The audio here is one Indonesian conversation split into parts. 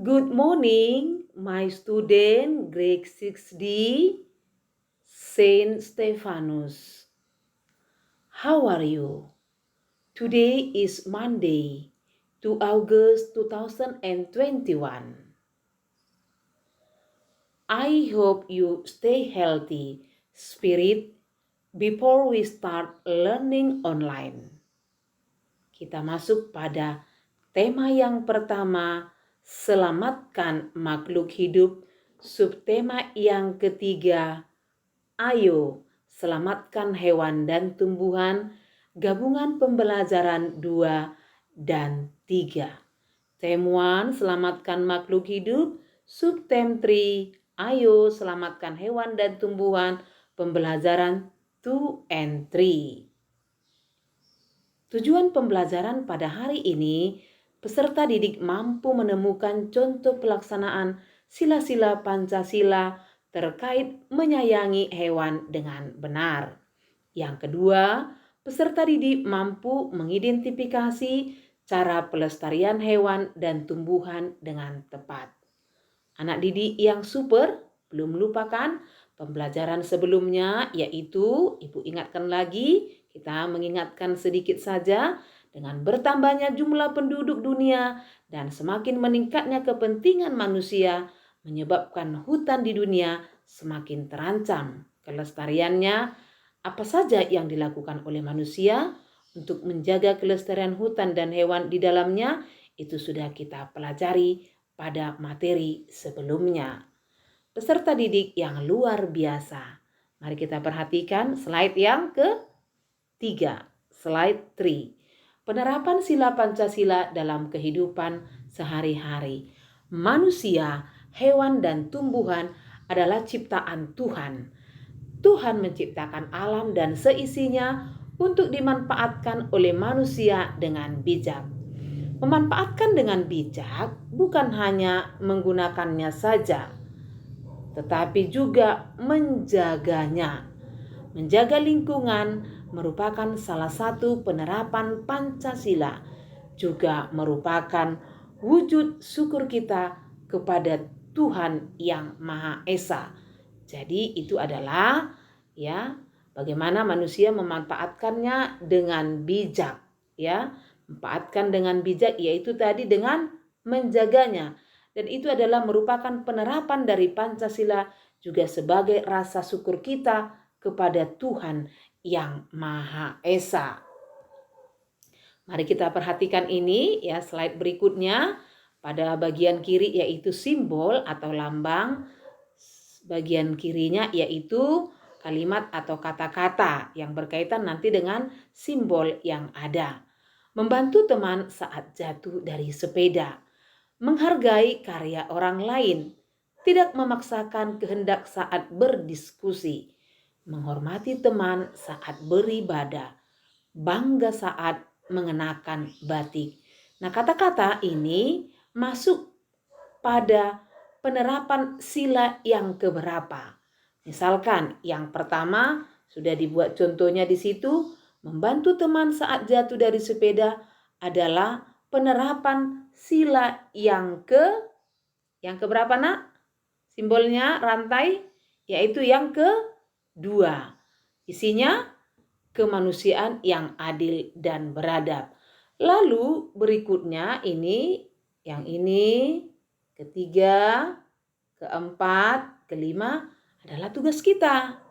Good morning, my student, grade 6D, Saint Stephanus. How are you? Today is Monday, 2 August 2021. I hope you stay healthy, spirit, before we start learning online. Kita masuk pada tema yang pertama, selamatkan makhluk hidup. Subtema yang ketiga, ayo selamatkan hewan dan tumbuhan. Gabungan pembelajaran 2 dan 3. Tem 1, selamatkan makhluk hidup. Subtem 3, ayo selamatkan hewan dan tumbuhan. Pembelajaran 2 and 3. Tujuan pembelajaran pada hari ini, peserta didik mampu menemukan contoh pelaksanaan sila-sila Pancasila terkait menyayangi hewan dengan benar. Yang kedua, peserta didik mampu mengidentifikasi cara pelestarian hewan dan tumbuhan dengan tepat. Anak didik yang super, belum melupakan pembelajaran sebelumnya, yaitu Ibu ingatkan lagi, kita mengingatkan sedikit saja, dengan bertambahnya jumlah penduduk dunia dan semakin meningkatnya kepentingan manusia menyebabkan hutan di dunia semakin terancam. Kelestariannya, apa saja yang dilakukan oleh manusia untuk menjaga kelestarian hutan dan hewan di dalamnya, itu sudah kita pelajari pada materi sebelumnya. Peserta didik yang luar biasa. Mari kita perhatikan slide yang ketiga, slide 3. Penerapan sila Pancasila dalam kehidupan sehari-hari. Manusia, hewan, dan tumbuhan adalah ciptaan Tuhan. Tuhan menciptakan alam dan seisinya untuk dimanfaatkan oleh manusia dengan bijak. Memanfaatkan dengan bijak bukan hanya menggunakannya saja, tetapi juga menjaganya. Menjaga lingkungan merupakan salah satu penerapan Pancasila, juga merupakan wujud syukur kita kepada Tuhan yang Maha Esa. Jadi itu adalah bagaimana manusia memanfaatkannya dengan bijak, Manfaatkan dengan bijak yaitu tadi dengan menjaganya. Dan itu adalah merupakan penerapan dari Pancasila juga sebagai rasa syukur kita kepada Tuhan yang Maha Esa. Mari kita perhatikan ini slide berikutnya. Pada bagian kiri yaitu simbol atau lambang. Bagian kirinya yaitu kalimat atau kata-kata yang berkaitan nanti dengan simbol yang ada. Membantu teman saat jatuh dari sepeda. Menghargai karya orang lain. Tidak memaksakan kehendak saat berdiskusi. Menghormati teman saat beribadah, bangga saat mengenakan batik. Nah, kata-kata ini masuk pada penerapan sila yang keberapa. Misalkan yang pertama sudah dibuat contohnya di situ, membantu teman saat jatuh dari sepeda adalah penerapan sila yang keberapa, Nak? Simbolnya rantai, yaitu yang kedua. Isinya kemanusiaan yang adil dan beradab. Lalu berikutnya yang ini, ketiga, keempat, kelima adalah tugas kita.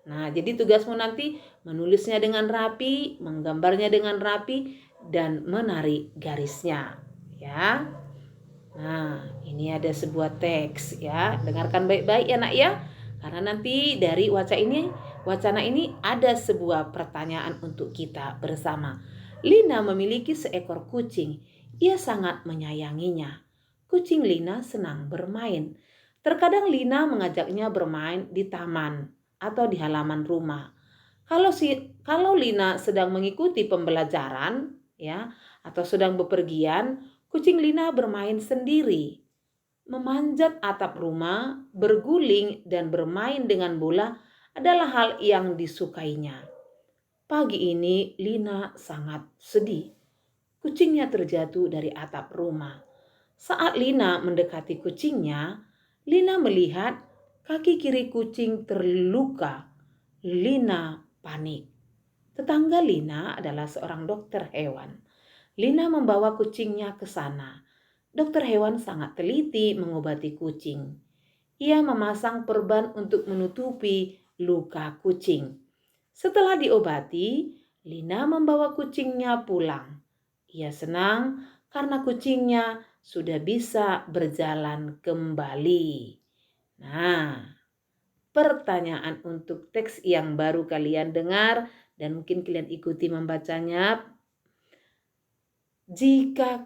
Nah, jadi tugasmu nanti menulisnya dengan rapi, menggambarnya dengan rapi, dan menarik garisnya. Nah, ini ada sebuah teks Dengarkan baik-baik ya, Nak ya. Karena nanti dari wacana ini ada sebuah pertanyaan untuk kita bersama. Lina memiliki seekor kucing. Ia sangat menyayanginya. Kucing Lina senang bermain. Terkadang Lina mengajaknya bermain di taman atau di halaman rumah. Kalau Lina sedang mengikuti pembelajaran atau sedang bepergian, kucing Lina bermain sendiri. Memanjat atap rumah, berguling, dan bermain dengan bola adalah hal yang disukainya. Pagi ini Lina sangat sedih. Kucingnya terjatuh dari atap rumah. Saat Lina mendekati kucingnya, Lina melihat kaki kiri kucing terluka. Lina panik. Tetangga Lina adalah seorang dokter hewan. Lina membawa kucingnya ke sana. Dokter hewan sangat teliti mengobati kucing. Ia memasang perban untuk menutupi luka kucing. Setelah diobati, Lina membawa kucingnya pulang. Ia senang karena kucingnya sudah bisa berjalan kembali. Nah, pertanyaan untuk teks yang baru kalian dengar dan mungkin kalian ikuti membacanya. Jika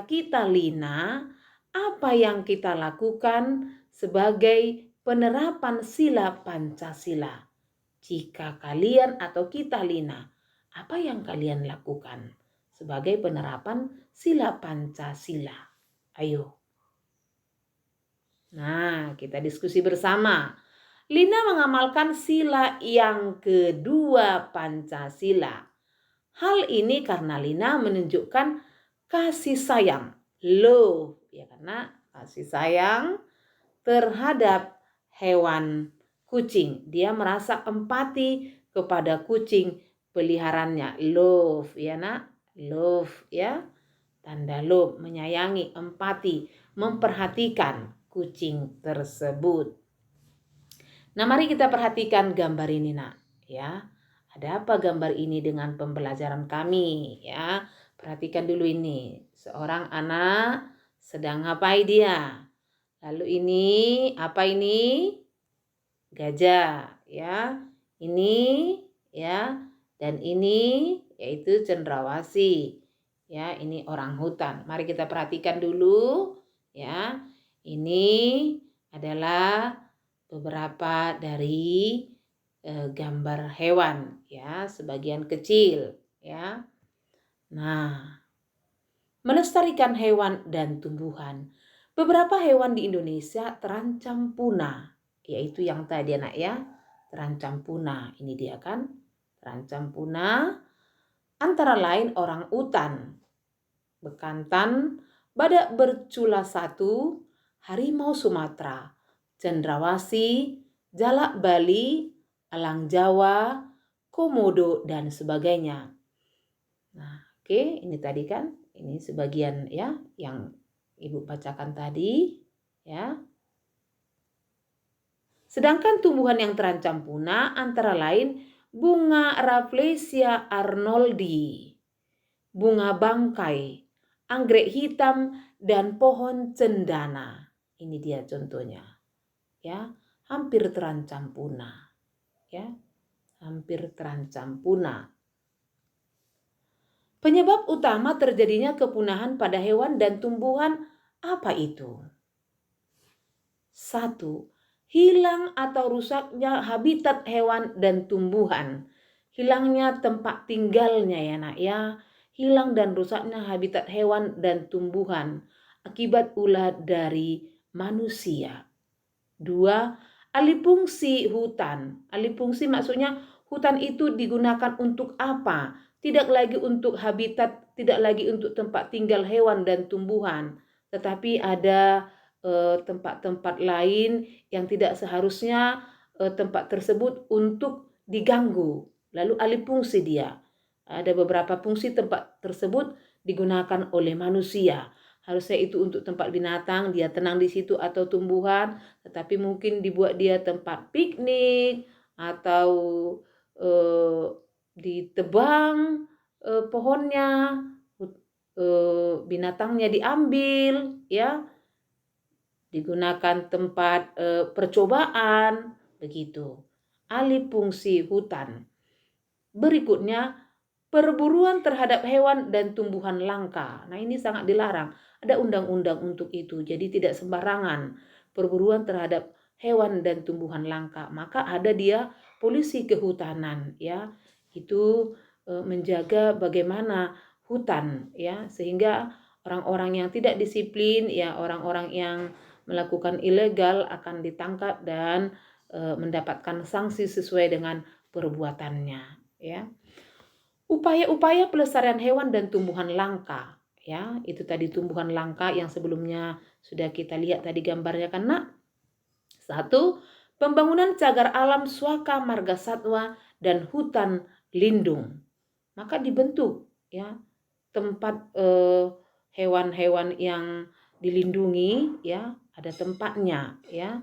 kita Lina, apa yang kita lakukan sebagai penerapan sila Pancasila? Jika kalian atau kita Lina, apa yang kalian lakukan sebagai penerapan sila Pancasila? Ayo. Nah, kita diskusi bersama. Lina mengamalkan sila yang kedua Pancasila. Hal ini karena Lina menunjukkan kasih sayang, love, ya, karena kasih sayang terhadap hewan kucing. Dia merasa empati kepada kucing peliharaannya, love, ya nak, love, ya, tanda love, menyayangi, empati, memperhatikan kucing tersebut. Nah, mari kita perhatikan gambar ini, nak, ya. Ada apa gambar ini dengan pembelajaran kami, ya? Perhatikan dulu ini. Seorang anak sedang ngapain dia? Lalu ini apa ini? Gajah, ya. Ini, ya. Dan ini yaitu cendrawasih. Ya, ini orang hutan. Mari kita perhatikan dulu, ya. Ini adalah beberapa dari gambar hewan, ya, sebagian kecil, ya. Nah, melestarikan hewan dan tumbuhan. Beberapa hewan di Indonesia terancam punah, yaitu yang tadi anak, ya, terancam punah. Ini dia kan, terancam punah. Antara lain orang utan, bekantan, badak bercula satu, harimau Sumatera, cendrawasih, jalak Bali, elang Jawa, komodo, dan sebagainya. Nah, oke, ini tadi kan, ini sebagian, ya, yang Ibu bacakan tadi, ya. Sedangkan tumbuhan yang terancam punah antara lain bunga Rafflesia arnoldi, bunga bangkai, anggrek hitam, dan pohon cendana. Ini dia contohnya, ya, hampir terancam punah, ya, hampir terancam punah. Penyebab utama terjadinya kepunahan pada hewan dan tumbuhan apa itu? 1. Hilang atau rusaknya habitat hewan dan tumbuhan. Hilangnya tempat tinggalnya, ya nak, ya. Hilang dan rusaknya habitat hewan dan tumbuhan akibat ulah dari manusia. 2. Alih fungsi hutan. Alih fungsi maksudnya hutan itu digunakan untuk apa? Tidak lagi untuk habitat, tidak lagi untuk tempat tinggal hewan dan tumbuhan, tetapi ada tempat-tempat lain yang tidak seharusnya tempat tersebut untuk diganggu. Lalu alih fungsi dia. Ada beberapa fungsi tempat tersebut digunakan oleh manusia. Harusnya itu untuk tempat binatang, dia tenang di situ, atau tumbuhan, tetapi mungkin dibuat dia tempat piknik atau ditebang pohonnya, binatangnya diambil, ya, digunakan tempat percobaan, begitu. Alih fungsi hutan. Berikutnya, perburuan terhadap hewan dan tumbuhan langka. Nah, ini sangat dilarang. Ada undang-undang untuk itu. Jadi tidak sembarangan perburuan terhadap hewan dan tumbuhan langka. Maka ada dia polisi kehutanan, ya. Itu menjaga bagaimana hutan, ya, sehingga orang-orang yang tidak disiplin, ya, orang-orang yang melakukan ilegal akan ditangkap dan mendapatkan sanksi sesuai dengan perbuatannya, ya. Upaya-upaya pelestarian hewan dan tumbuhan langka, Ya, itu tadi tumbuhan langka yang sebelumnya sudah kita lihat tadi gambarnya kan Nak. 1. Pembangunan cagar alam Swaka Marga Satwa dan hutan lindung. Maka dibentuk ya tempat hewan-hewan yang dilindungi ya, ada tempatnya ya.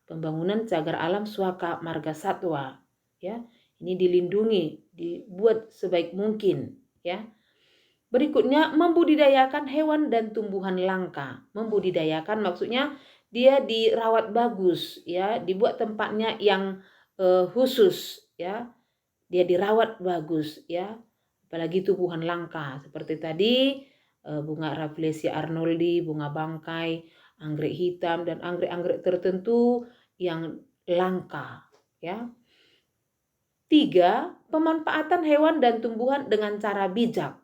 Pembangunan cagar alam Swaka Marga Satwa ya. Ini dilindungi, dibuat sebaik mungkin ya. Berikutnya, membudidayakan hewan dan tumbuhan langka. Membudidayakan maksudnya dia dirawat bagus ya, dibuat tempatnya yang khusus ya. Dia dirawat bagus ya. Apalagi tumbuhan langka seperti tadi bunga Rafflesia arnoldi, bunga bangkai, anggrek hitam dan anggrek-anggrek tertentu yang langka ya. 3. Pemanfaatan hewan dan tumbuhan dengan cara bijak.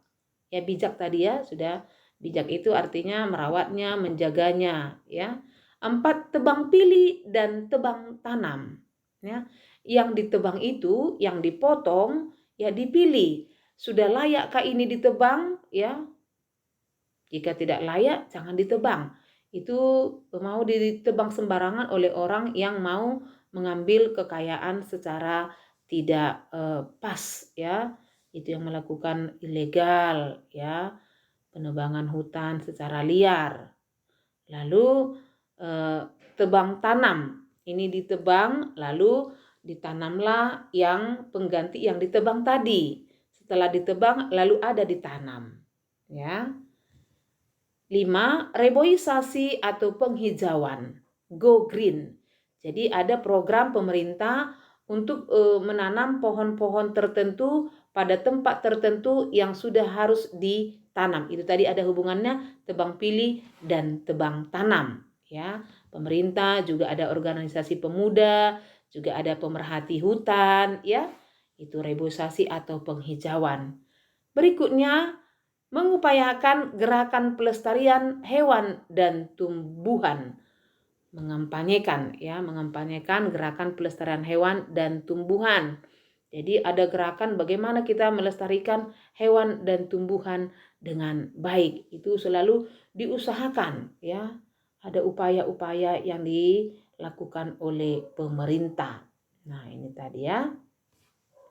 Ya, bijak tadi ya, sudah bijak itu artinya merawatnya, menjaganya ya. 4. Tebang pilih dan tebang tanam ya. Yang ditebang itu, yang dipotong ya dipilih. Sudah layakkah ini ditebang ya? Jika tidak layak jangan ditebang. Itu mau ditebang sembarangan oleh orang yang mau mengambil kekayaan secara tidak pas ya. Itu yang melakukan ilegal ya, penebangan hutan secara liar. Lalu tebang tanam, ini ditebang lalu ditanamlah yang pengganti yang ditebang tadi. Setelah ditebang lalu ada ditanam ya. 5. Reboisasi atau penghijauan, go green. Jadi ada program pemerintah untuk menanam pohon-pohon tertentu pada tempat tertentu yang sudah harus ditanam. Itu tadi ada hubungannya tebang pilih dan tebang tanam ya. Pemerintah juga ada organisasi pemuda, juga ada pemerhati hutan ya. Itu reboisasi atau penghijauan. Berikutnya, mengupayakan gerakan pelestarian hewan dan tumbuhan. Mengampanyekan gerakan pelestarian hewan dan tumbuhan. Jadi ada gerakan bagaimana kita melestarikan hewan dan tumbuhan dengan baik. Itu selalu diusahakan ya. Ada upaya-upaya yang dilakukan oleh pemerintah. Nah, ini tadi ya.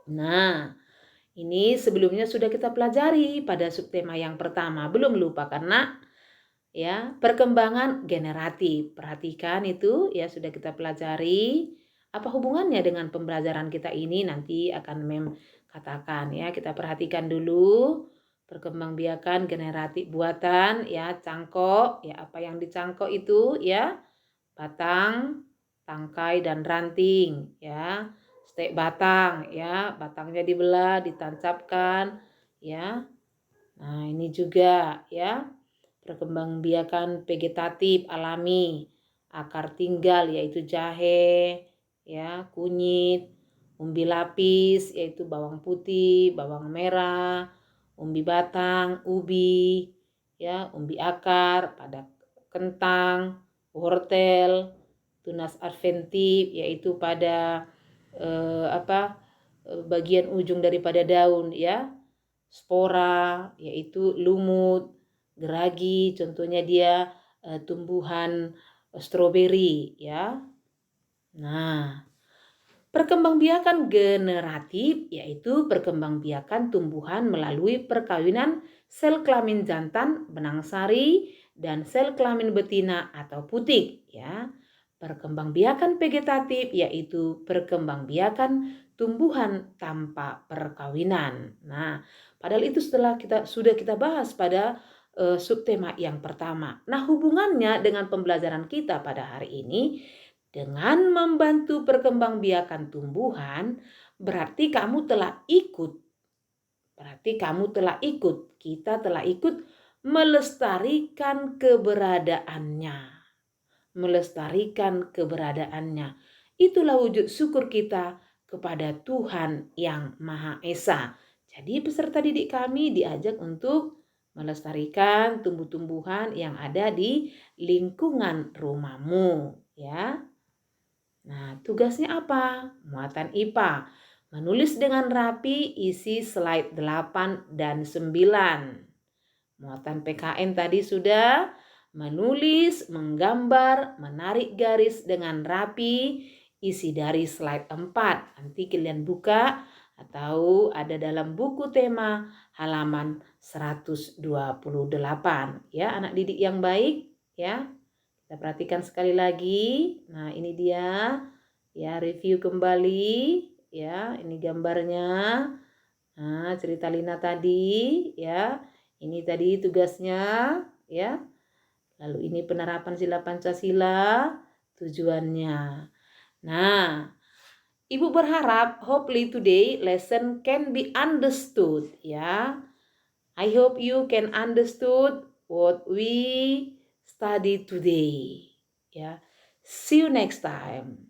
Nah, ini sebelumnya sudah kita pelajari pada subtema yang pertama. Belum lupa karena ya, perkembangan generatif. Perhatikan itu ya sudah kita pelajari. Apa hubungannya dengan pembelajaran kita ini nanti akan katakan ya. Kita perhatikan dulu perkembangbiakan generatif buatan ya, cangkok ya, apa yang dicangkok itu ya, batang, tangkai dan ranting ya. Stek batang ya, batangnya dibelah, ditancapkan ya. Nah, ini juga ya perkembangbiakan vegetatif alami, akar tinggal yaitu jahe ya, kunyit, umbi lapis yaitu bawang putih, bawang merah, umbi batang, ubi ya, umbi akar pada kentang, wortel, tunas adventif yaitu pada bagian ujung daripada daun ya, spora yaitu lumut, geragi contohnya dia tumbuhan stroberi ya. Nah, perkembangbiakan generatif yaitu perkembangbiakan tumbuhan melalui perkawinan sel kelamin jantan benang sari dan sel kelamin betina atau putik ya. Perkembangbiakan vegetatif yaitu perkembangbiakan tumbuhan tanpa perkawinan. Nah, padahal itu sudah kita bahas pada subtema yang pertama. Nah, hubungannya dengan pembelajaran kita pada hari ini dengan membantu perkembangbiakan tumbuhan berarti kamu telah ikut. Kita telah ikut melestarikan keberadaannya. Itulah wujud syukur kita kepada Tuhan yang Maha Esa. Jadi peserta didik kami diajak untuk melestarikan tumbuh-tumbuhan yang ada di lingkungan rumahmu ya. Nah, tugasnya apa? Muatan IPA. Menulis dengan rapi isi slide 8 dan 9. Muatan PKN tadi sudah menulis, menggambar, menarik garis dengan rapi, isi dari slide 4. Nanti kalian buka atau ada dalam buku tema halaman 128. Ya, anak didik yang baik, ya. Kita perhatikan sekali lagi. Nah, ini dia. Ya, review kembali, ya. Ini gambarnya. Nah, cerita Lina tadi, ya. Ini tadi tugasnya, ya. Lalu ini penerapan sila Pancasila, tujuannya. Nah, Ibu berharap hopefully today lesson can be understood, ya. I hope you can understood what we study today, ya. See you next time.